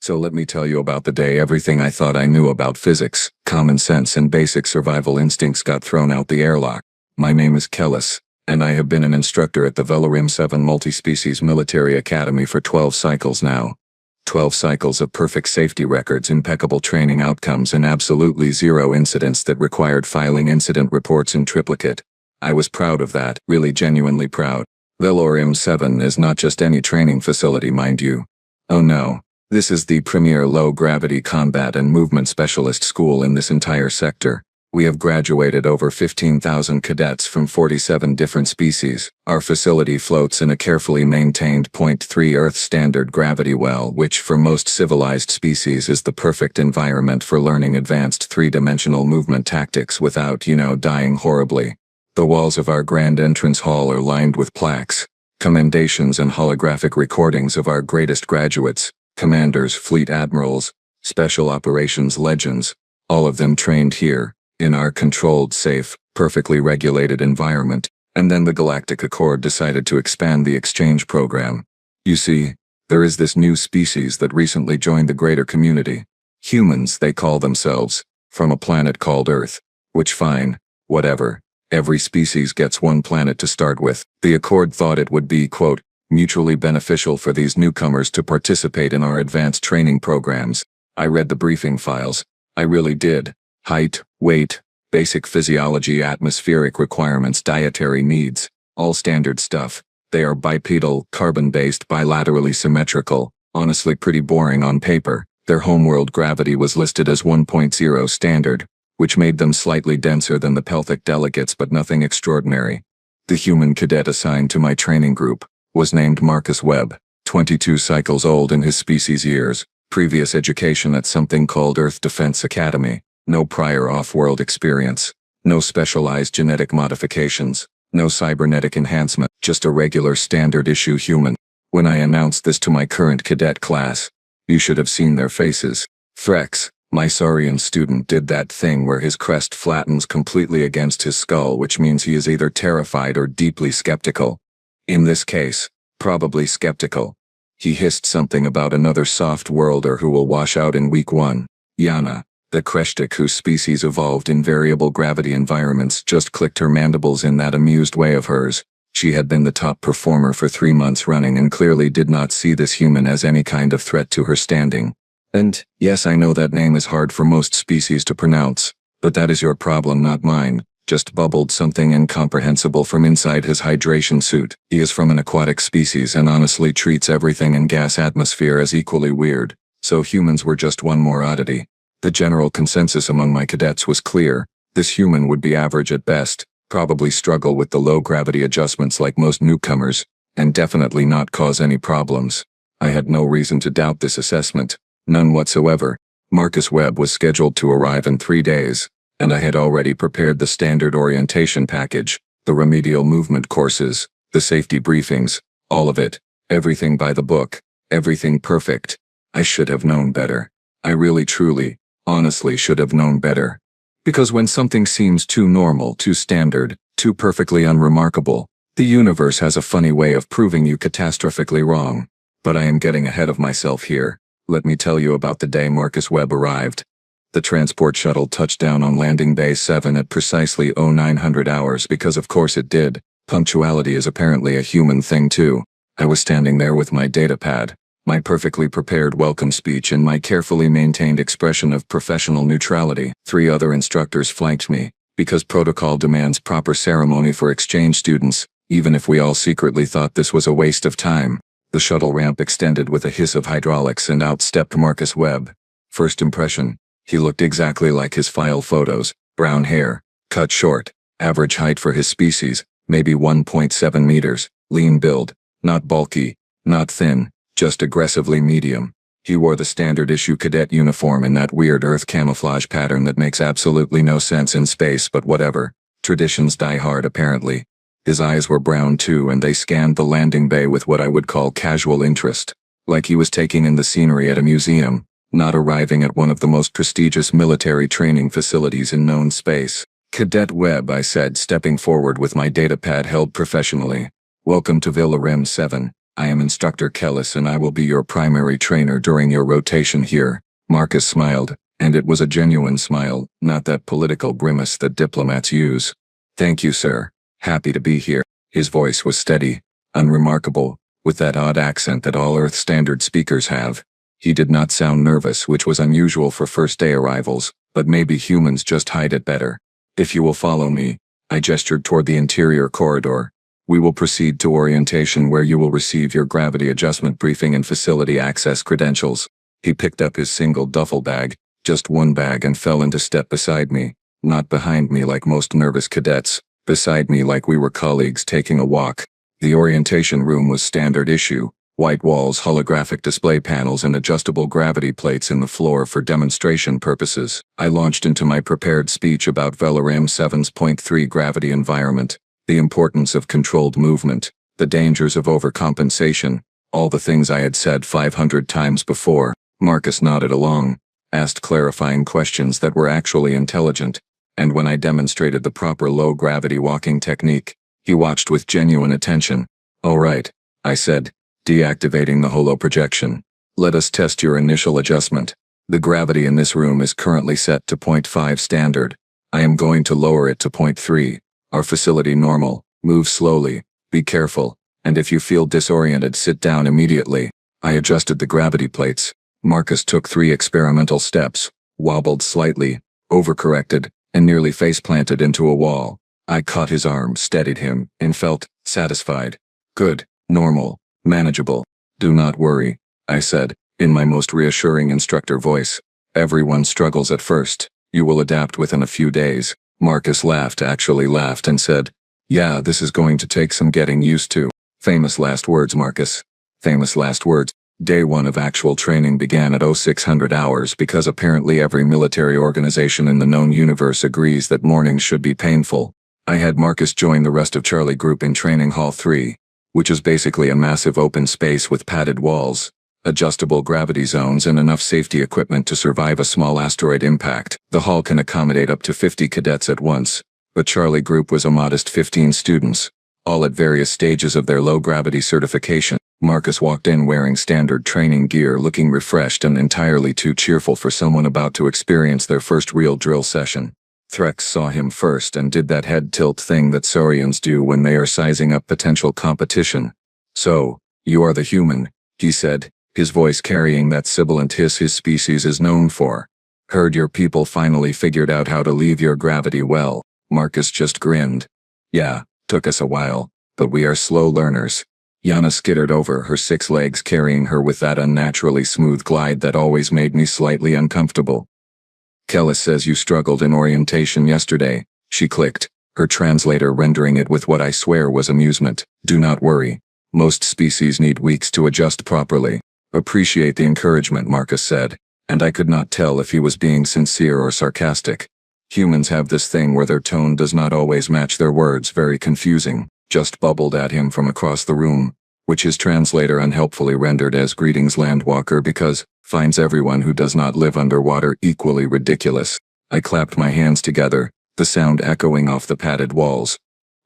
So let me tell you about the day everything I thought I knew about physics, common sense and basic survival instincts got thrown out the airlock. My name is Kellis, and I have been an instructor at the Velarim 7 Multi-Species Military Academy for 12 cycles now. 12 cycles of perfect safety records, impeccable training outcomes, and absolutely zero incidents that required filing incident reports in triplicate. I was proud of that, really genuinely proud. Velarim 7 is not just any training facility, mind you. Oh no. This is the premier low-gravity combat and movement specialist school in this entire sector. We have graduated over 15,000 cadets from 47 different species. Our facility floats in a carefully maintained 0.3 Earth standard gravity well, which for most civilized species is the perfect environment for learning advanced three-dimensional movement tactics without, dying horribly. The walls of our grand entrance hall are lined with plaques, commendations and holographic recordings of our greatest graduates. Commanders, fleet admirals, special operations legends, all of them trained here, in our controlled, safe, perfectly regulated environment. And then the Galactic Accord decided to expand the exchange program. You see, there is this new species that recently joined the greater community. Humans, they call themselves, from a planet called Earth. Which fine, whatever. Every species gets one planet to start with. The Accord thought it would be, quote, mutually beneficial for these newcomers to participate in our advanced training programs. I read the briefing files. I really did. Height, weight, basic physiology, atmospheric requirements, dietary needs, all standard stuff. They are bipedal, carbon-based, bilaterally symmetrical, honestly pretty boring on paper. Their homeworld gravity was listed as 1.0 standard, which made them slightly denser than the pelthic delegates but nothing extraordinary. The human cadet assigned to my training group was named Marcus Webb, 22 cycles old in his species years, previous education at something called Earth Defense Academy, no prior off-world experience, no specialized genetic modifications, no cybernetic enhancement, just a regular standard-issue human. When I announced this to my current cadet class, you should have seen their faces. Threx, my Saurian student, did that thing where his crest flattens completely against his skull, which means he is either terrified or deeply skeptical. In this case, probably skeptical. He hissed something about another soft worlder who will wash out in week 1. Yana, the Kreshtik whose species evolved in variable gravity environments, just clicked her mandibles in that amused way of hers. She had been the top performer for 3 months running and clearly did not see this human as any kind of threat to her standing. And, yes, I know that name is hard for most species to pronounce, but that is your problem, not mine. Just bubbled something incomprehensible from inside his hydration suit. He is from an aquatic species and honestly treats everything in gas atmosphere as equally weird, so humans were just one more oddity. The general consensus among my cadets was clear. This human would be average at best, probably struggle with the low gravity adjustments like most newcomers, and definitely not cause any problems. I had no reason to doubt this assessment, none whatsoever. Marcus Webb was scheduled to arrive in 3 days. And I had already prepared the standard orientation package, the remedial movement courses, the safety briefings, all of it, everything by the book, everything perfect. I should have known better. I really truly, honestly should have known better. Because when something seems too normal, too standard, too perfectly unremarkable, the universe has a funny way of proving you catastrophically wrong. But I am getting ahead of myself here. Let me tell you about the day Marcus Webb arrived. The transport shuttle touched down on Landing Bay 7 at precisely 0900 hours because of course it did. Punctuality is apparently a human thing too. I was standing there with my datapad, my perfectly prepared welcome speech and my carefully maintained expression of professional neutrality. 3 other instructors flanked me, because protocol demands proper ceremony for exchange students, even if we all secretly thought this was a waste of time. The shuttle ramp extended with a hiss of hydraulics and out stepped Marcus Webb. First impression. He looked exactly like his file photos, brown hair, cut short, average height for his species, maybe 1.7 meters, lean build, not bulky, not thin, just aggressively medium. He wore the standard issue cadet uniform in that weird Earth camouflage pattern that makes absolutely no sense in space, but whatever. Traditions die hard apparently. His eyes were brown too, and they scanned the landing bay with what I would call casual interest, like he was taking in the scenery at a museum. Not arriving at one of the most prestigious military training facilities in known space. Cadet Webb, I said, stepping forward with my datapad held professionally. Welcome to Velarim 7. I am Instructor Kellis and I will be your primary trainer during your rotation here. Marcus smiled, and it was a genuine smile, not that political grimace that diplomats use. Thank you, sir. Happy to be here. His voice was steady, unremarkable, with that odd accent that all Earth Standard speakers have. He did not sound nervous, which was unusual for first-day arrivals, but maybe humans just hide it better. If you will follow me, I gestured toward the interior corridor. We will proceed to orientation where you will receive your gravity adjustment briefing and facility access credentials. He picked up his single duffel bag, just one bag, and fell into step beside me, not behind me like most nervous cadets, beside me like we were colleagues taking a walk. The orientation room was standard issue, white walls, holographic display panels, and adjustable gravity plates in the floor for demonstration purposes. I launched into my prepared speech about Velorim 7.3 gravity environment, the importance of controlled movement, the dangers of overcompensation, all the things I had said 500 times before. Marcus nodded along, asked clarifying questions that were actually intelligent, and when I demonstrated the proper low-gravity walking technique, he watched with genuine attention. All right, I said, deactivating the holoprojection. Let us test your initial adjustment. The gravity in this room is currently set to 0.5 standard. I am going to lower it to 0.3. Our facility normal. Move slowly. Be careful. And if you feel disoriented, sit down immediately. I adjusted the gravity plates. Marcus took 3 experimental steps, wobbled slightly, overcorrected, and nearly face-planted into a wall. I caught his arm, steadied him, and felt satisfied. Good. Normal. Manageable. Do not worry, I said, in my most reassuring instructor voice. Everyone struggles at first. You will adapt within a few days. Marcus actually laughed and said, yeah, this is going to take some getting used to. Famous last words, Marcus. Famous last words. Day 1 of actual training began at 0600 hours because apparently every military organization in the known universe agrees that mornings should be painful. I had Marcus join the rest of Charlie Group in Training Hall 3, which is basically a massive open space with padded walls, adjustable gravity zones, and enough safety equipment to survive a small asteroid impact. The hall can accommodate up to 50 cadets at once, but Charlie Group was a modest 15 students, all at various stages of their low-gravity certification. Marcus walked in wearing standard training gear, looking refreshed and entirely too cheerful for someone about to experience their first real drill session. Threx saw him first and did that head tilt thing that Saurians do when they are sizing up potential competition. So, you are the human, he said, his voice carrying that sibilant hiss his species is known for. Heard your people finally figured out how to leave your gravity well. Marcus just grinned. Yeah, took us a while, but we are slow learners. Yana skittered over, her 6 legs carrying her with that unnaturally smooth glide that always made me slightly uncomfortable. Kellis says you struggled in orientation yesterday, she clicked, her translator rendering it with what I swear was amusement. Do not worry. Most species need weeks to adjust properly. Appreciate the encouragement, Marcus said, and I could not tell if he was being sincere or sarcastic. Humans have this thing where their tone does not always match their words, very confusing. Just bubbled at him from across the room, which his translator unhelpfully rendered as greetings landwalker because finds everyone who does not live underwater equally ridiculous. I clapped my hands together, the sound echoing off the padded walls.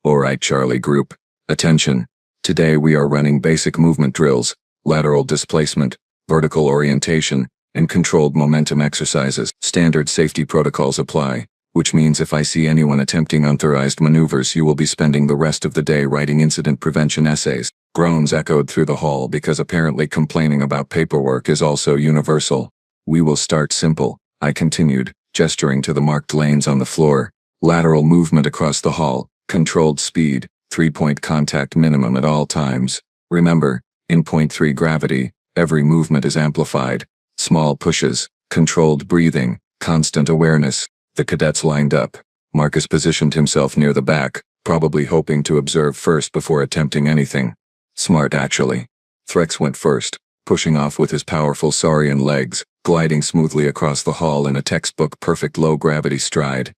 Alright, Charlie Group. Attention. Today we are running basic movement drills, lateral displacement, vertical orientation, and controlled momentum exercises. Standard safety protocols apply, which means if I see anyone attempting unauthorized maneuvers, you will be spending the rest of the day writing incident prevention essays. Groans echoed through the hall because apparently complaining about paperwork is also universal. We will start simple, I continued, gesturing to the marked lanes on the floor. Lateral movement across the hall, controlled speed, 3-point contact minimum at all times. Remember, in 0.3 gravity, every movement is amplified. Small pushes, controlled breathing, constant awareness. The cadets lined up. Marcus positioned himself near the back, probably hoping to observe first before attempting anything. Smart, actually. Threx went first, pushing off with his powerful saurian legs, gliding smoothly across the hall in a textbook perfect low-gravity stride.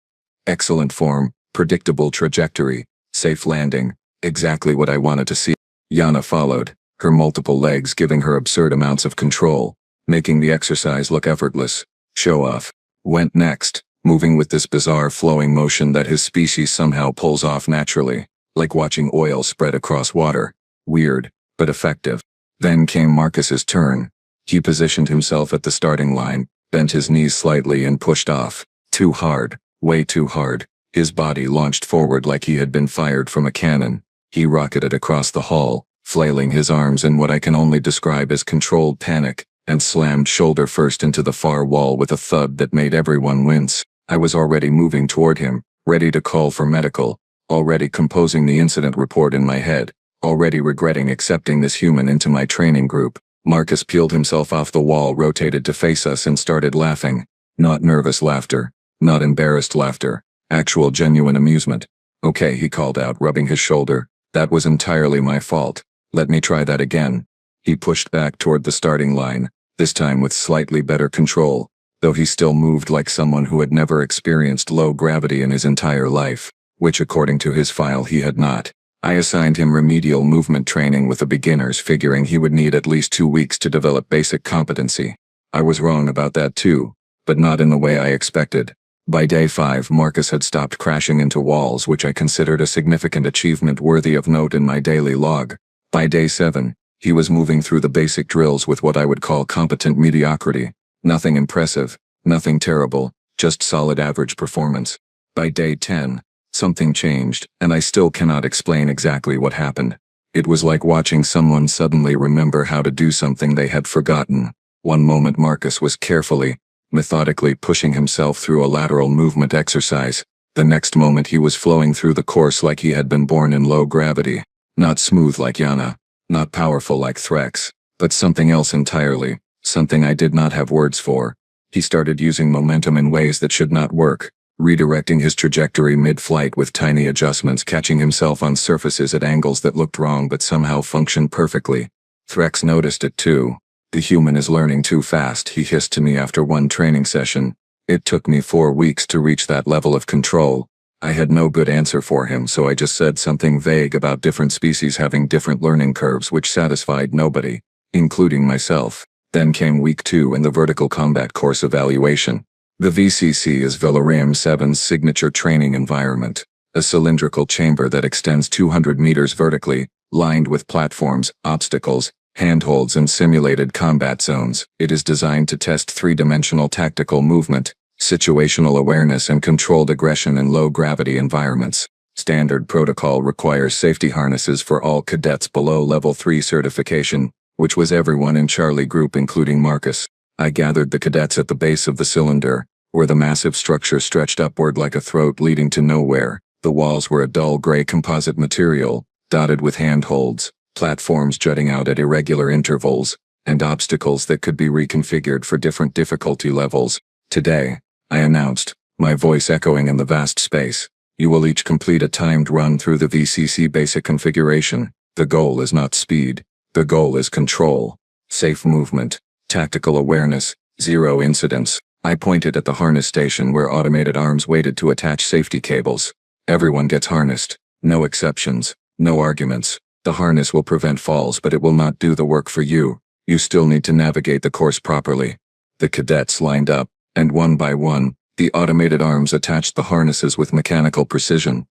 Excellent form, predictable trajectory, safe landing, exactly what I wanted to see. Yana followed, her multiple legs giving her absurd amounts of control, making the exercise look effortless. Show off. Went next, moving with this bizarre flowing motion that his species somehow pulls off naturally, like watching oil spread across water. Weird, but effective. Then came Marcus's turn. He positioned himself at the starting line, bent his knees slightly and pushed off. Too hard, way too hard. His body launched forward like he had been fired from a cannon. He rocketed across the hall, flailing his arms in what I can only describe as controlled panic, and slammed shoulder first into the far wall with a thud that made everyone wince. I was already moving toward him, ready to call for medical, already composing the incident report in my head, already regretting accepting this human into my training group. Marcus peeled himself off the wall, rotated to face us and started laughing. Not nervous laughter, not embarrassed laughter, actual genuine amusement. Okay, he called out, rubbing his shoulder. That was entirely my fault. Let me try that again. He pushed back toward the starting line, this time with slightly better control, though he still moved like someone who had never experienced low gravity in his entire life, which according to his file he had not. I assigned him remedial movement training with the beginners, figuring he would need at least 2 weeks to develop basic competency. I was wrong about that too, but not in the way I expected. By day 5, Marcus had stopped crashing into walls, which I considered a significant achievement worthy of note in my daily log. By day 7, he was moving through the basic drills with what I would call competent mediocrity. Nothing impressive, nothing terrible, just solid average performance. By day 10, something changed, and I still cannot explain exactly what happened. It was like watching someone suddenly remember how to do something they had forgotten. One moment Marcus was carefully, methodically pushing himself through a lateral movement exercise. The next moment he was flowing through the course like he had been born in low gravity. Not smooth like Yana, not powerful like Threx, but something else entirely, something I did not have words for. He started using momentum in ways that should not work, redirecting his trajectory mid-flight with tiny adjustments, catching himself on surfaces at angles that looked wrong but somehow functioned perfectly. Threx noticed it too. The human is learning too fast, he hissed to me after one training session. It took me 4 weeks to reach that level of control. I had no good answer for him, so I just said something vague about different species having different learning curves, which satisfied nobody, including myself. Then came week 2 and the vertical combat course evaluation. The VCC is Valorem 7's signature training environment, a cylindrical chamber that extends 200 meters vertically, lined with platforms, obstacles, handholds and simulated combat zones. It is designed to test 3-dimensional tactical movement, situational awareness and controlled aggression in low-gravity environments. Standard protocol requires safety harnesses for all cadets below Level 3 certification, which was everyone in Charlie Group including Marcus. I gathered the cadets at the base of the cylinder, where the massive structure stretched upward like a throat leading to nowhere. The walls were a dull gray composite material, dotted with handholds, platforms jutting out at irregular intervals, and obstacles that could be reconfigured for different difficulty levels. Today, I announced, my voice echoing in the vast space, you will each complete a timed run through the VCC basic configuration. The goal is not speed. The goal is control, safe movement, tactical awareness, 0 incidents. I pointed at the harness station where automated arms waited to attach safety cables. Everyone gets harnessed. No exceptions. No arguments. The harness will prevent falls, but it will not do the work for you. You still need to navigate the course properly. The cadets lined up, and one by one, the automated arms attached the harnesses with mechanical precision.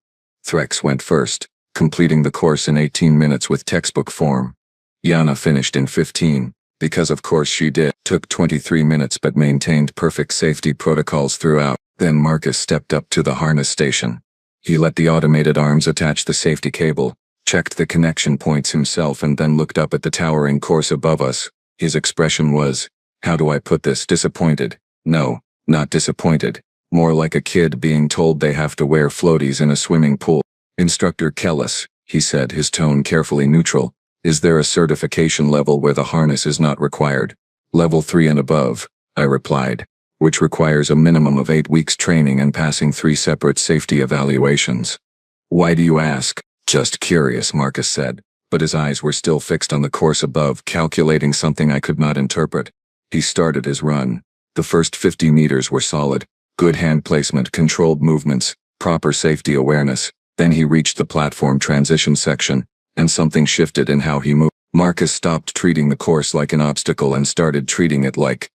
Threx went first, completing the course in 18 minutes with textbook form. Yana finished in 15, because of course she did. Took 23 minutes but maintained perfect safety protocols throughout. Then Marcus stepped up to the harness station. He let the automated arms attach the safety cable, checked the connection points himself and then looked up at the towering course above us. His expression was, how do I put this, disappointed? No, not disappointed. More like a kid being told they have to wear floaties in a swimming pool. Instructor Kellis, he said, his tone carefully neutral. Is there a certification level where the harness is not required? Level 3 and above, I replied, which requires a minimum of 8 weeks training and passing 3 separate safety evaluations. Why do you ask? Just curious, Marcus said, but his eyes were still fixed on the course above, calculating something I could not interpret. He started his run. The first 50 meters were solid, good hand placement, controlled movements, proper safety awareness. Then he reached the platform transition section, and something shifted in how he moved. Marcus stopped treating the course like an obstacle and started treating it like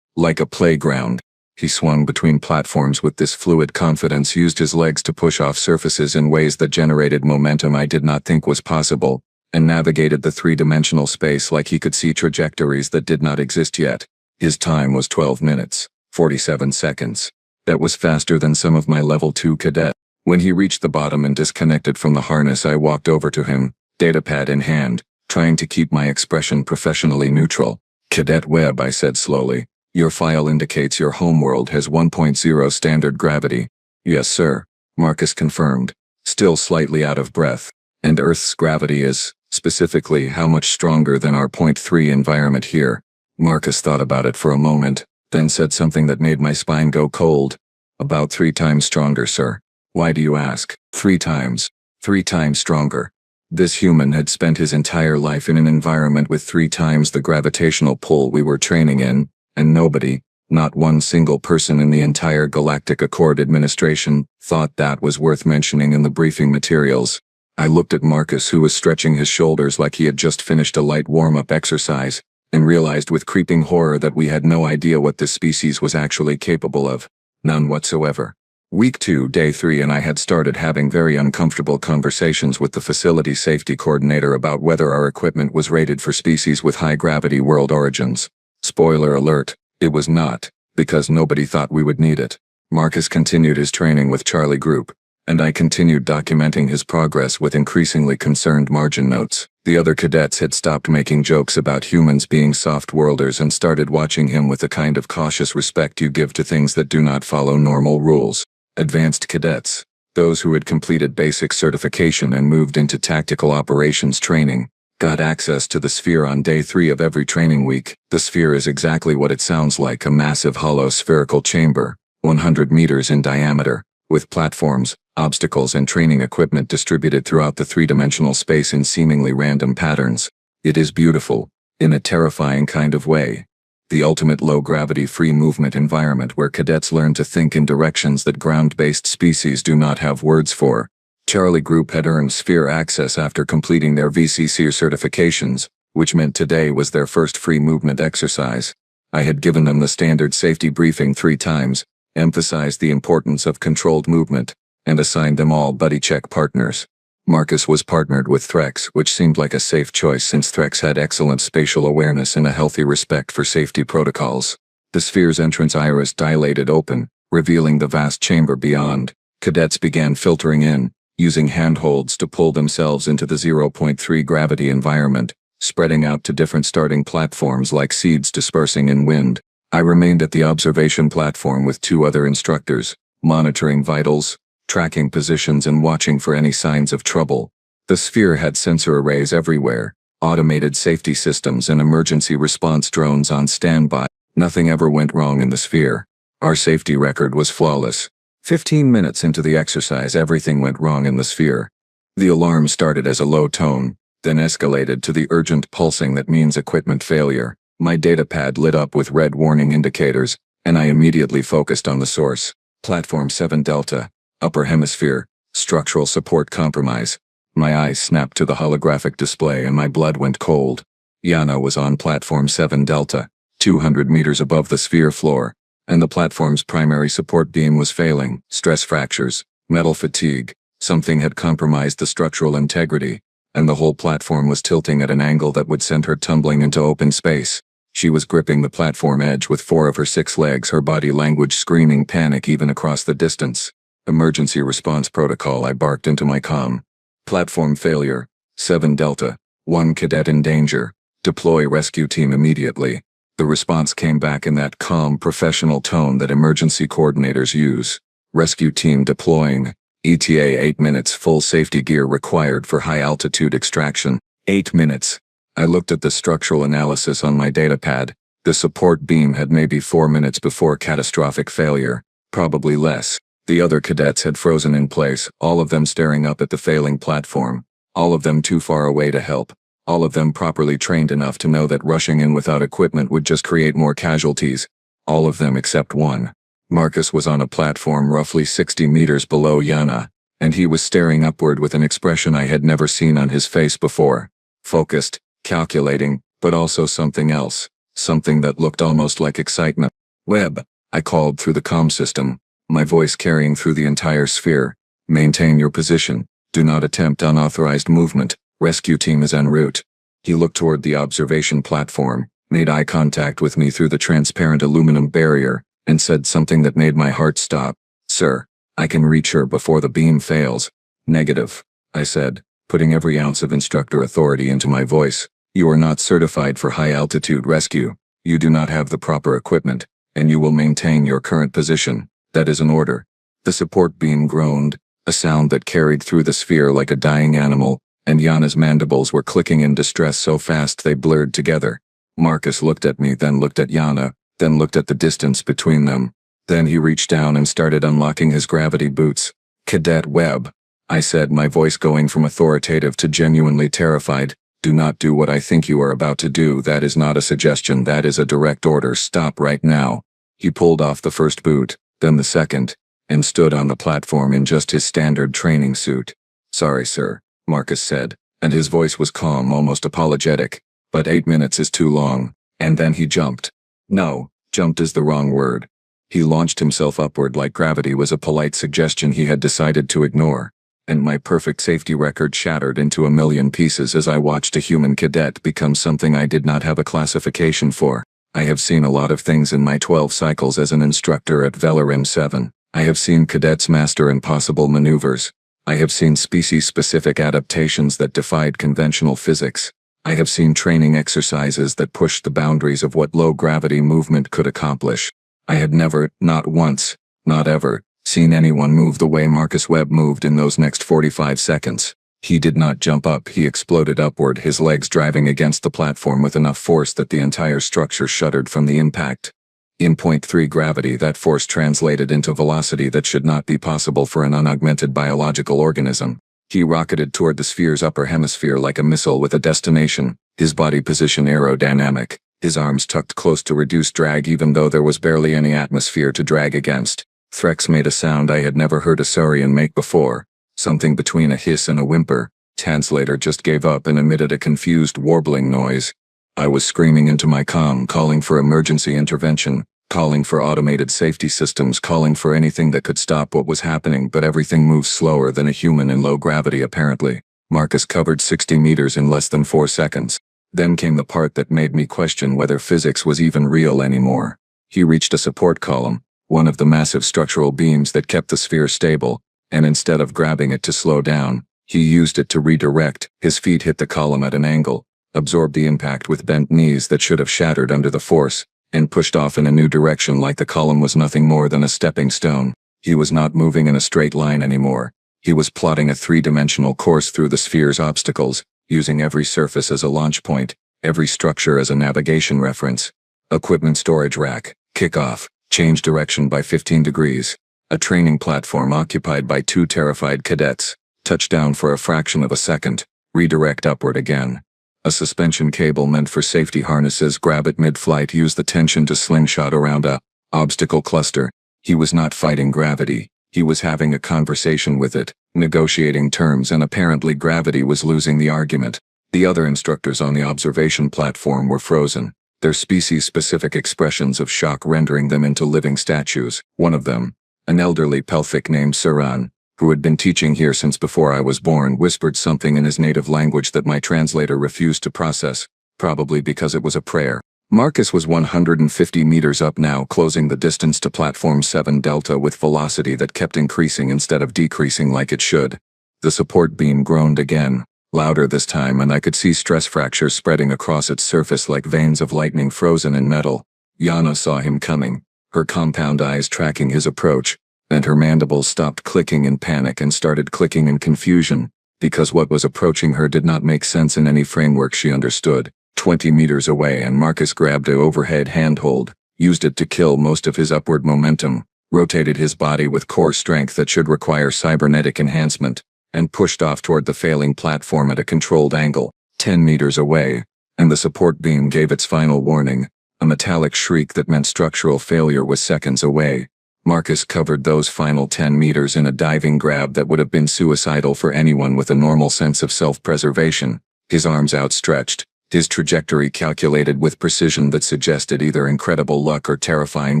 a playground. He swung between platforms with this fluid confidence, used his legs to push off surfaces in ways that generated momentum I did not think was possible, and navigated the three-dimensional space like he could see trajectories that did not exist yet. His time was 12 minutes, 47 seconds. That was faster than some of my level 2 cadet. When he reached the bottom and disconnected from the harness, I walked over to him, datapad in hand, trying to keep my expression professionally neutral. Cadet Webb, I said slowly, your file indicates your homeworld has 1.0 standard gravity. Yes, sir, Marcus confirmed, still slightly out of breath. And Earth's gravity is, specifically, how much stronger than our 0.3 environment here? Marcus thought about it for a moment, then said something that made my spine go cold. About 3 times stronger, sir. Why do you ask? 3 times. 3 times stronger. This human had spent his entire life in an environment with 3 times the gravitational pull we were training in, and nobody, not one single person in the entire Galactic Accord administration, thought that was worth mentioning in the briefing materials. I looked at Marcus, who was stretching his shoulders like he had just finished a light warm-up exercise, and realized with creeping horror that we had no idea what this species was actually capable of. None whatsoever. Week 2, Day 3, and I had started having very uncomfortable conversations with the facility safety coordinator about whether our equipment was rated for species with high-gravity world origins. Spoiler alert, it was not, because nobody thought we would need it. Marcus continued his training with Charlie Group, and I continued documenting his progress with increasingly concerned margin notes. The other cadets had stopped making jokes about humans being soft-worlders and started watching him with the kind of cautious respect you give to things that do not follow normal rules. Advanced cadets, those who had completed basic certification and moved into tactical operations training, got access to the sphere on Day 3 of every training week. The sphere is exactly what it sounds like, a massive hollow spherical chamber, 100 meters in diameter, with platforms, obstacles and training equipment distributed throughout the three-dimensional space in seemingly random patterns. It is beautiful, in a terrifying kind of way. The ultimate low-gravity free movement environment where cadets learn to think in directions that ground-based species do not have words for. Charlie Group had earned sphere access after completing their VCC certifications, which meant today was their first free movement exercise. I had given them the standard safety briefing 3 times, emphasized the importance of controlled movement, and assigned them all buddy check partners. Marcus was partnered with Threx, which seemed like a safe choice since Threx had excellent spatial awareness and a healthy respect for safety protocols. The sphere's entrance iris dilated open, revealing the vast chamber beyond. Cadets began filtering in, using handholds to pull themselves into the 0.3 gravity environment, spreading out to different starting platforms like seeds dispersing in wind. I remained at the observation platform with 2 other instructors, monitoring vitals, tracking positions and watching for any signs of trouble. The sphere had sensor arrays everywhere, automated safety systems and emergency response drones on standby. Nothing ever went wrong in the sphere. Our safety record was flawless. 15 minutes into the exercise, everything went wrong in the sphere. The alarm started as a low tone, then escalated to the urgent pulsing that means equipment failure. My datapad lit up with red warning indicators, and I immediately focused on the source. Platform 7 Delta. Upper hemisphere, structural support compromise. My eyes snapped to the holographic display and my blood went cold. Yana was on platform 7 Delta, 200 meters above the sphere floor, and the platform's primary support beam was failing. Stress fractures, metal fatigue, something had compromised the structural integrity, and the whole platform was tilting at an angle that would send her tumbling into open space. She was gripping the platform edge with 4 of her 6 legs, her body language screaming panic even across the distance. Emergency response protocol, I barked into my comm. Platform failure, 7 Delta, 1 cadet in danger. Deploy rescue team immediately. The response came back in that calm, professional tone that emergency coordinators use. Rescue team deploying. ETA 8 minutes, full safety gear required for high-altitude extraction. 8 minutes. I looked at the structural analysis on my datapad. The support beam had maybe 4 minutes before catastrophic failure. Probably less. The other cadets had frozen in place, all of them staring up at the failing platform. All of them too far away to help. All of them properly trained enough to know that rushing in without equipment would just create more casualties. All of them except one. Marcus was on a platform roughly 60 meters below Yana, and he was staring upward with an expression I had never seen on his face before. Focused, calculating, but also something else. Something that looked almost like excitement. Webb, I called through the comm system, my voice carrying through the entire sphere. Maintain your position. Do not attempt unauthorized movement. Rescue team is en route. He looked toward the observation platform, made eye contact with me through the transparent aluminum barrier, and said something that made my heart stop. Sir, I can reach her before the beam fails. Negative, I said, putting every ounce of instructor authority into my voice. You are not certified for high-altitude rescue. You do not have the proper equipment, and you will maintain your current position. That is an order. The support beam groaned, a sound that carried through the sphere like a dying animal, and Yana's mandibles were clicking in distress so fast they blurred together. Marcus looked at me, then looked at Yana, then looked at the distance between them. Then he reached down and started unlocking his gravity boots. Cadet Webb, I said, my voice going from authoritative to genuinely terrified. Do not do what I think you are about to do. That is not a suggestion, that is a direct order. Stop right now. He pulled off the first boot, then the second, and stood on the platform in just his standard training suit. Sorry, sir, Marcus said, and his voice was calm, almost apologetic. But 8 minutes is too long. And then he jumped. No, jumped is the wrong word. He launched himself upward like gravity was a polite suggestion he had decided to ignore. And my perfect safety record shattered into a million pieces as I watched a human cadet become something I did not have a classification for. I have seen a lot of things in my 12 cycles as an instructor at Velarim 7. I have seen cadets master impossible maneuvers. I have seen species-specific adaptations that defied conventional physics. I have seen training exercises that pushed the boundaries of what low-gravity movement could accomplish. I had never, not once, not ever, seen anyone move the way Marcus Webb moved in those next 45 seconds. He did not jump up, he exploded upward, his legs driving against the platform with enough force that the entire structure shuddered from the impact. In 0.3 gravity, that force translated into velocity that should not be possible for an unaugmented biological organism. He rocketed toward the sphere's upper hemisphere like a missile with a destination, his body position aerodynamic, his arms tucked close to reduce drag even though there was barely any atmosphere to drag against. Threx made a sound I had never heard a saurian make before, something between a hiss and a whimper. Translator just gave up and emitted a confused warbling noise. I was screaming into my comm, calling for emergency intervention, calling for automated safety systems, calling for anything that could stop what was happening, but everything moves slower than a human in low gravity apparently. Marcus covered 60 meters in less than 4 seconds. Then came the part that made me question whether physics was even real anymore. He reached a support column, one of the massive structural beams that kept the sphere stable, and instead of grabbing it to slow down, he used it to redirect. His feet hit the column at an angle, absorbed the impact with bent knees that should have shattered under the force, and pushed off in a new direction like the column was nothing more than a stepping stone. He was not moving in a straight line anymore. He was plotting a three-dimensional course through the sphere's obstacles, using every surface as a launch point, every structure as a navigation reference. Equipment storage rack, kickoff, change direction by 15 degrees. A training platform occupied by 2 terrified cadets. Touchdown for a fraction of a second. Redirect upward again. A suspension cable meant for safety harnesses. Grab it mid-flight. Use the tension to slingshot around a obstacle cluster. He was not fighting gravity. He was having a conversation with it, negotiating terms, and apparently gravity was losing the argument. The other instructors on the observation platform were frozen, their species-specific expressions of shock rendering them into living statues. One of them, an elderly pelfic named Suran, who had been teaching here since before I was born, whispered something in his native language that my translator refused to process, probably because it was a prayer. Marcus was 150 meters up now, closing the distance to Platform 7 Delta with velocity that kept increasing instead of decreasing like it should. The support beam groaned again, louder this time, and I could see stress fractures spreading across its surface like veins of lightning frozen in metal. Yana saw him coming, her compound eyes tracking his approach, and her mandibles stopped clicking in panic and started clicking in confusion, because what was approaching her did not make sense in any framework she understood. 20 meters away, and Marcus grabbed an overhead handhold, used it to kill most of his upward momentum, rotated his body with core strength that should require cybernetic enhancement, and pushed off toward the failing platform at a controlled angle. 10 meters away, and the support beam gave its final warning, a metallic shriek that meant structural failure was seconds away. Marcus covered those final 10 meters in a diving grab that would have been suicidal for anyone with a normal sense of self-preservation, his arms outstretched, his trajectory calculated with precision that suggested either incredible luck or terrifying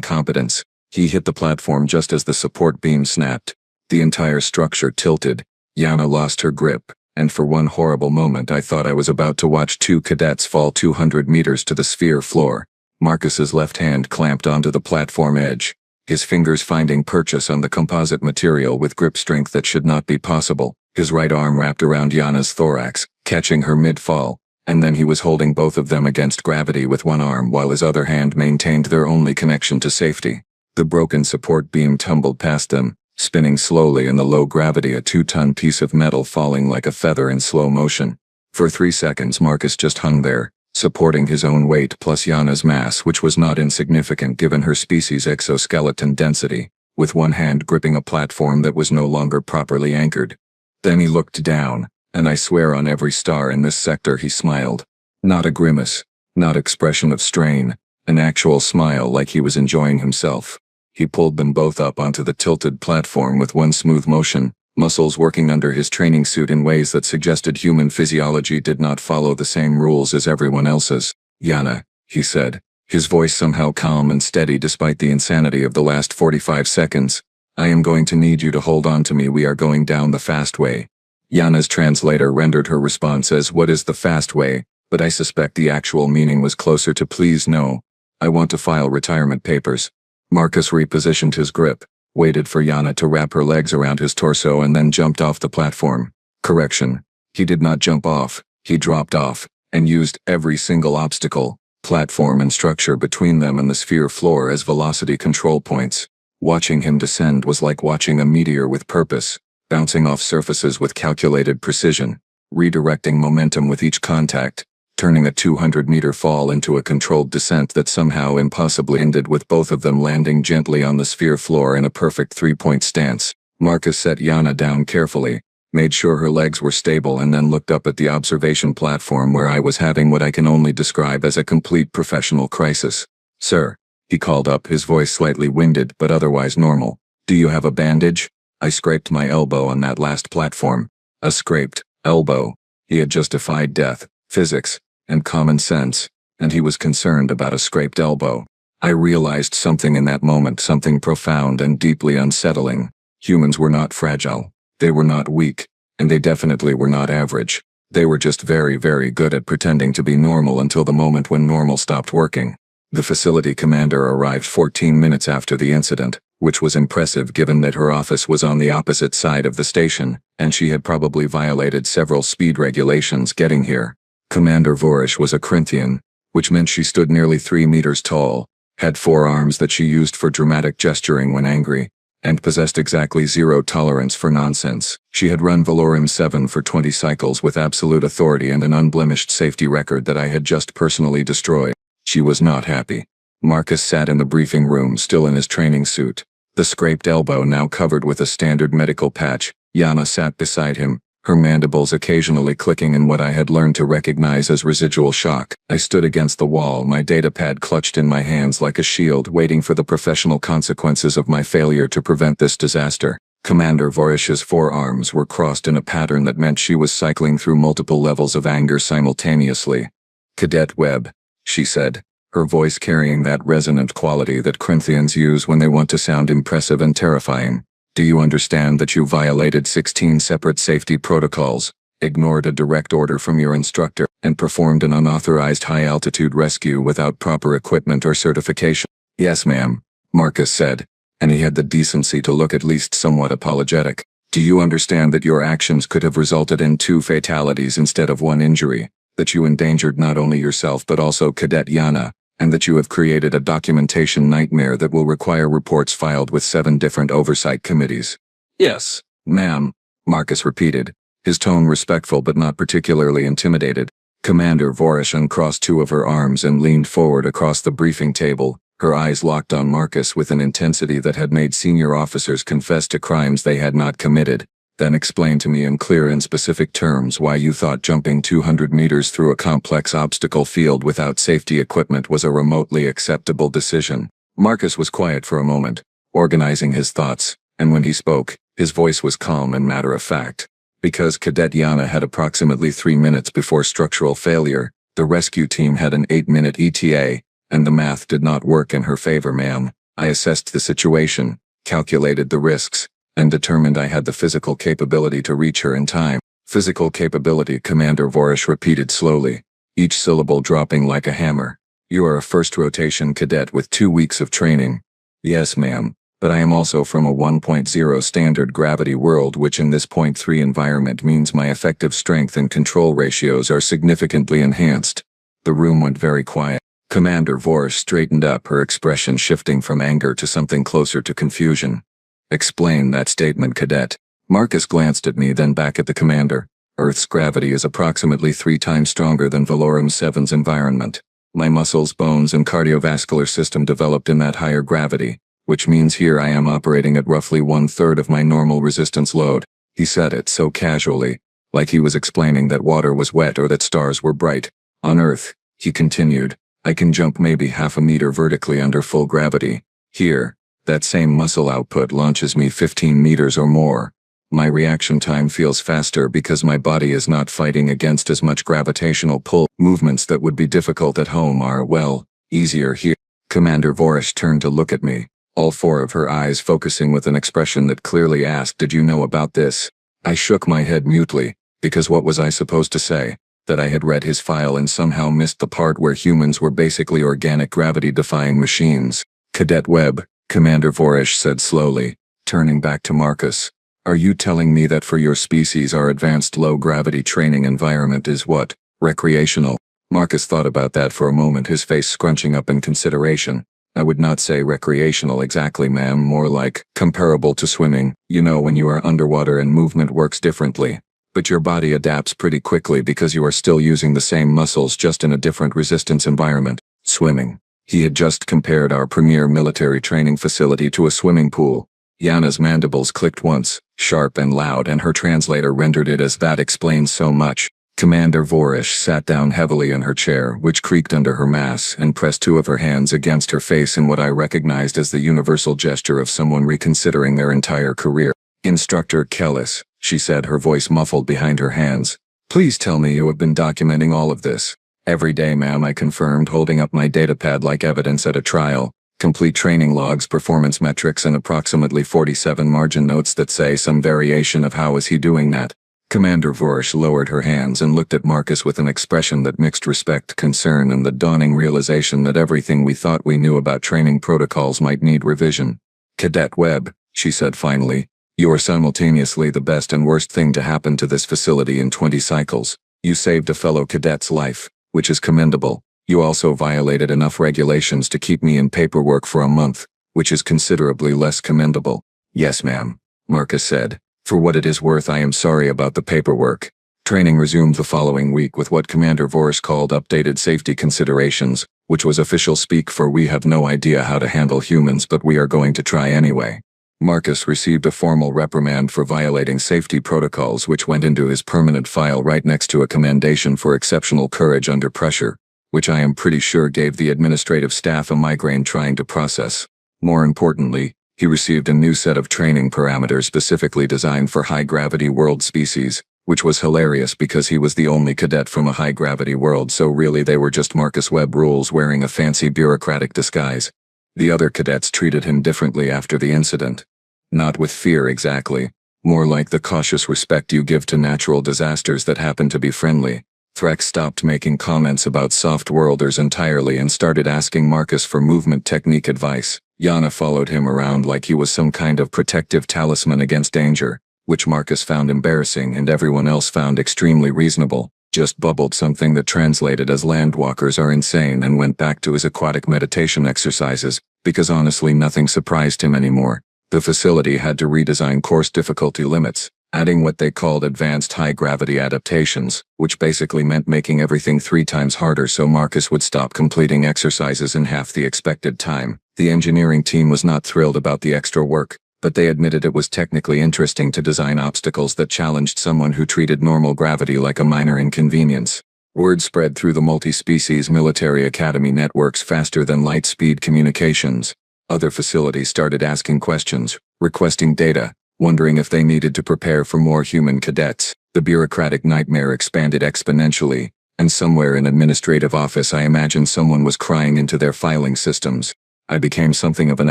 competence. He hit the platform just as the support beam snapped. The entire structure tilted. Yana lost her grip, and for one horrible moment I thought I was about to watch two cadets fall 200 meters to the sphere floor. Marcus's left hand clamped onto the platform edge, his fingers finding purchase on the composite material with grip strength that should not be possible. His right arm wrapped around Yana's thorax, catching her mid-fall, and then he was holding both of them against gravity with one arm while his other hand maintained their only connection to safety. The broken support beam tumbled past them, spinning slowly in the low gravity, a 2-ton piece of metal falling like a feather in slow motion. For 3 seconds Marcus just hung there, supporting his own weight plus Yana's mass, which was not insignificant given her species' exoskeleton density, with one hand gripping a platform that was no longer properly anchored. Then he looked down, and I swear on every star in this sector he smiled. Not a grimace, not expression of strain, an actual smile like he was enjoying himself. He pulled them both up onto the tilted platform with one smooth motion, muscles working under his training suit in ways that suggested human physiology did not follow the same rules as everyone else's. "Yana," he said, his voice somehow calm and steady despite the insanity of the last 45 seconds. "I am going to need you to hold on to me. We are going down the fast way." Yana's translator rendered her response as "What is the fast way?" but I suspect the actual meaning was closer to "Please no. I want to file retirement papers." Marcus repositioned his grip, waited for Yana to wrap her legs around his torso and then jumped off the platform. Correction. He did not jump off, he dropped off, and used every single obstacle, platform and structure between them and the sphere floor as velocity control points. Watching him descend was like watching a meteor with purpose, bouncing off surfaces with calculated precision, redirecting momentum with each contact, turning a 200-meter fall into a controlled descent that somehow impossibly ended with both of them landing gently on the sphere floor in a perfect 3-point stance. Marcus set Yana down carefully, made sure her legs were stable, and then looked up at the observation platform where I was having what I can only describe as a complete professional crisis. "Sir," he called up, his voice slightly winded but otherwise normal. "Do you have a bandage?" I scraped my elbow on that last platform. A scraped elbow. He had justified death, physics, and common sense, and he was concerned about a scraped elbow. I realized something in that moment, something profound and deeply unsettling. Humans were not fragile. They were not weak, and they definitely were not average. They were just very, very good at pretending to be normal until the moment when normal stopped working. The facility commander arrived 14 minutes after the incident, which was impressive given that her office was on the opposite side of the station, and she had probably violated several speed regulations getting here. Commander Vorish was a Corinthian, which meant she stood nearly 3 meters tall, had 4 arms that she used for dramatic gesturing when angry, and possessed exactly 0 tolerance for nonsense. She had run Valorum 7 for 20 cycles with absolute authority and an unblemished safety record that I had just personally destroyed. She was not happy. Marcus sat in the briefing room still in his training suit, the scraped elbow now covered with a standard medical patch. Yana sat beside him, her mandibles occasionally clicking in what I had learned to recognize as residual shock. I stood against the wall, my datapad clutched in my hands like a shield, waiting for the professional consequences of my failure to prevent this disaster. Commander Vorish's forearms were crossed in a pattern that meant she was cycling through multiple levels of anger simultaneously. "Cadet Webb," she said, her voice carrying that resonant quality that Corinthians use when they want to sound impressive and terrifying. "Do you understand that you violated 16 separate safety protocols, ignored a direct order from your instructor, and performed an unauthorized high-altitude rescue without proper equipment or certification?" "Yes, ma'am," Marcus said, and he had the decency to look at least somewhat apologetic. "Do you understand that your actions could have resulted in 2 fatalities instead of 1 injury, that you endangered not only yourself but also Cadet Yana, and that you have created a documentation nightmare that will require reports filed with 7 different oversight committees?" "Yes, ma'am," Marcus repeated, his tone respectful but not particularly intimidated. Commander Vorish uncrossed 2 of her arms and leaned forward across the briefing table, her eyes locked on Marcus with an intensity that had made senior officers confess to crimes they had not committed. "Then explain to me in clear and specific terms why you thought jumping 200 meters through a complex obstacle field without safety equipment was a remotely acceptable decision." Marcus was quiet for a moment, organizing his thoughts, and when he spoke, his voice was calm and matter-of-fact. "Because Cadet Yana had approximately 3 minutes before structural failure, the rescue team had an 8-minute ETA, and the math did not work in her favor, ma'am. I assessed the situation, calculated the risks, and determined I had the physical capability to reach her in time. Physical capability, Commander Vorish repeated slowly, each syllable dropping like a hammer. You are a first rotation cadet with 2 weeks of training. Yes, ma'am, but I am also from a 1.0 standard gravity world, which in this 0.3 environment means my effective strength and control ratios are significantly enhanced. The room went very quiet. Commander Vorish straightened up, her expression shifting from anger to something closer to confusion. Explain that statement, Cadet. Marcus glanced at me, then back at the commander. Earth's gravity is approximately 3 times stronger than Valorum 7's environment. My muscles, bones, and cardiovascular system developed in that higher gravity, which means here I am operating at roughly 1/3 of my normal resistance load. He said it so casually, like he was explaining that water was wet or that stars were bright. On Earth, he continued, I can jump maybe 1/2 meter vertically under full gravity. Here, that same muscle output launches me 15 meters or more. My reaction time feels faster because my body is not fighting against as much gravitational pull. Movements that would be difficult at home are, well, easier here. Commander Vorish turned to look at me, all 4 of her eyes focusing with an expression that clearly asked, did you know about this? I shook my head mutely, because what was I supposed to say? That I had read his file and somehow missed the part where humans were basically organic gravity-defying machines. Cadet Webb, Commander Vorish said slowly, turning back to Marcus. Are you telling me that for your species our advanced low-gravity training environment is what? Recreational? Marcus thought about that for a moment, his face scrunching up in consideration. I would not say recreational exactly, ma'am, more like comparable to swimming. You know, when you are underwater and movement works differently. But your body adapts pretty quickly because you are still using the same muscles, just in a different resistance environment. Swimming. He had just compared our premier military training facility to a swimming pool. Yana's mandibles clicked once, sharp and loud, and her translator rendered it as that explains so much. Commander Vorish sat down heavily in her chair, which creaked under her mass, and pressed 2 of her hands against her face in what I recognized as the universal gesture of someone reconsidering their entire career. Instructor Kellis, she said, her voice muffled behind her hands. Please tell me you have been documenting all of this. Every day, ma'am, I confirmed, holding up my datapad like evidence at a trial. Complete training logs, performance metrics, and approximately 47 margin notes that say some variation of how is he doing that. Commander Vorish lowered her hands and looked at Marcus with an expression that mixed respect, concern, and the dawning realization that everything we thought we knew about training protocols might need revision. Cadet Webb, she said finally, you are simultaneously the best and worst thing to happen to this facility in 20 cycles. You saved a fellow cadet's life, which is commendable. You also violated enough regulations to keep me in paperwork for a month, which is considerably less commendable. Yes, ma'am, Marcus said. For what it is worth, I am sorry about the paperwork. Training resumed the following week with what Commander Vorish called updated safety considerations, which was official speak for we have no idea how to handle humans, but we are going to try anyway. Marcus received a formal reprimand for violating safety protocols, which went into his permanent file right next to a commendation for exceptional courage under pressure, which I am pretty sure gave the administrative staff a migraine trying to process. More importantly, he received a new set of training parameters specifically designed for high-gravity world species, which was hilarious because he was the only cadet from a high-gravity world, so really they were just Marcus Webb rules wearing a fancy bureaucratic disguise. The other cadets treated him differently after the incident. Not with fear exactly, more like the cautious respect you give to natural disasters that happen to be friendly. Threx stopped making comments about soft-worlders entirely and started asking Marcus for movement technique advice. Yana followed him around like he was some kind of protective talisman against danger, which Marcus found embarrassing and everyone else found extremely reasonable. Just bubbled something that translated as landwalkers are insane and went back to his aquatic meditation exercises, because honestly nothing surprised him anymore. The facility had to redesign course difficulty limits, adding what they called advanced high-gravity adaptations, which basically meant making everything 3 times harder so Marcus would stop completing exercises in half the expected time. The engineering team was not thrilled about the extra work, but they admitted it was technically interesting to design obstacles that challenged someone who treated normal gravity like a minor inconvenience. Word spread through the multi-species military academy networks faster than light-speed communications. Other facilities started asking questions, requesting data, wondering if they needed to prepare for more human cadets. The bureaucratic nightmare expanded exponentially, and somewhere in administrative office I imagine someone was crying into their filing systems. I became something of an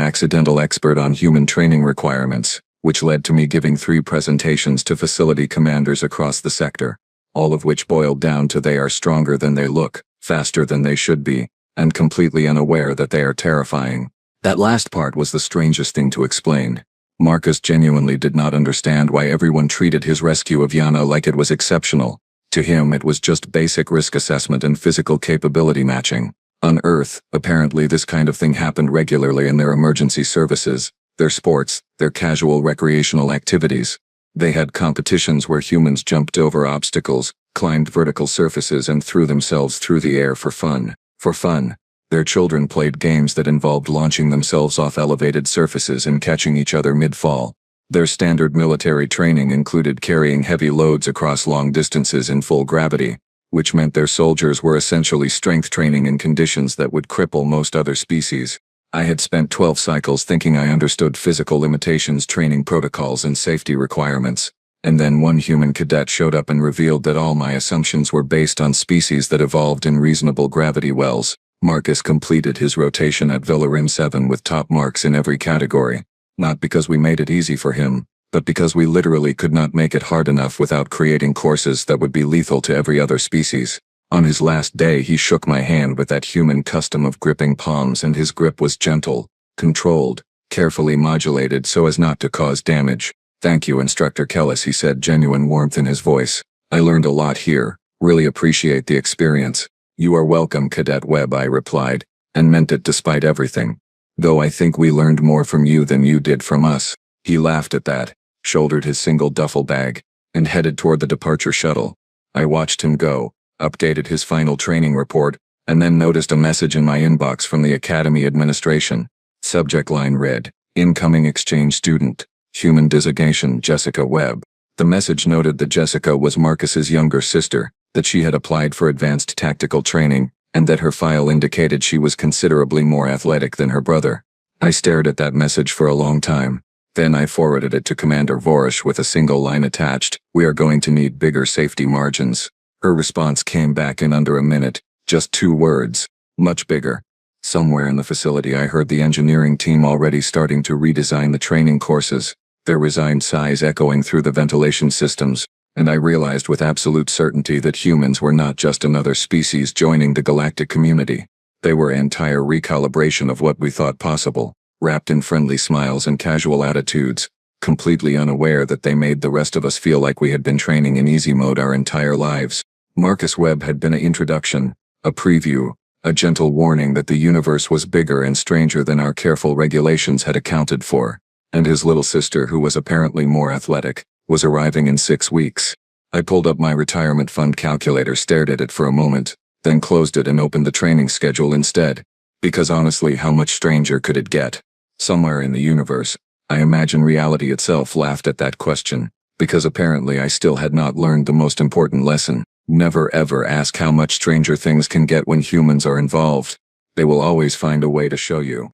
accidental expert on human training requirements, which led to me giving 3 presentations to facility commanders across the sector, all of which boiled down to they are stronger than they look, faster than they should be, and completely unaware that they are terrifying. That last part was the strangest thing to explain. Marcus genuinely did not understand why everyone treated his rescue of Yana like it was exceptional. To him it was just basic risk assessment and physical capability matching. On Earth, apparently this kind of thing happened regularly in their emergency services, their sports, their casual recreational activities. They had competitions where humans jumped over obstacles, climbed vertical surfaces and threw themselves through the air for fun. For fun. Their children played games that involved launching themselves off elevated surfaces and catching each other mid-fall. Their standard military training included carrying heavy loads across long distances in full gravity, which meant their soldiers were essentially strength training in conditions that would cripple most other species. I had spent 12 cycles thinking I understood physical limitations, training protocols, and safety requirements, and then one human cadet showed up and revealed that all my assumptions were based on species that evolved in reasonable gravity wells. Marcus completed his rotation at Velarim 7 with top marks in every category, not because we made it easy for him, but because we literally could not make it hard enough without creating courses that would be lethal to every other species. On his last day he shook my hand with that human custom of gripping palms, and his grip was gentle, controlled, carefully modulated so as not to cause damage. "Thank you, Instructor Kellis," he said, genuine warmth in his voice. "I learned a lot here, really appreciate the experience." "You are welcome, Cadet Webb," I replied, and meant it despite everything. "Though I think we learned more from you than you did from us." He laughed at that, shouldered his single duffel bag, and headed toward the departure shuttle. I watched him go, updated his final training report, and then noticed a message in my inbox from the Academy administration. Subject line read, "Incoming exchange student, human designation Jessica Webb." The message noted that Jessica was Marcus's younger sister, that she had applied for advanced tactical training, and that her file indicated she was considerably more athletic than her brother. I stared at that message for a long time. Then I forwarded it to Commander Vorish with a single line attached, "We are going to need bigger safety margins." Her response came back in under a minute, just 2 words, "Much bigger." Somewhere in the facility I heard the engineering team already starting to redesign the training courses, their resigned sighs echoing through the ventilation systems, and I realized with absolute certainty that humans were not just another species joining the galactic community. They were an entire recalibration of what we thought possible, wrapped in friendly smiles and casual attitudes, completely unaware that they made the rest of us feel like we had been training in easy mode our entire lives. Marcus Webb had been an introduction, a preview, a gentle warning that the universe was bigger and stranger than our careful regulations had accounted for, and his little sister, who was apparently more athletic, was arriving in 6 weeks. I pulled up my retirement fund calculator, stared at it for a moment, then closed it and opened the training schedule instead. Because honestly, how much stranger could it get? Somewhere in the universe, I imagine reality itself laughed at that question, because apparently I still had not learned the most important lesson. Never ever ask how much stranger things can get when humans are involved. They will always find a way to show you.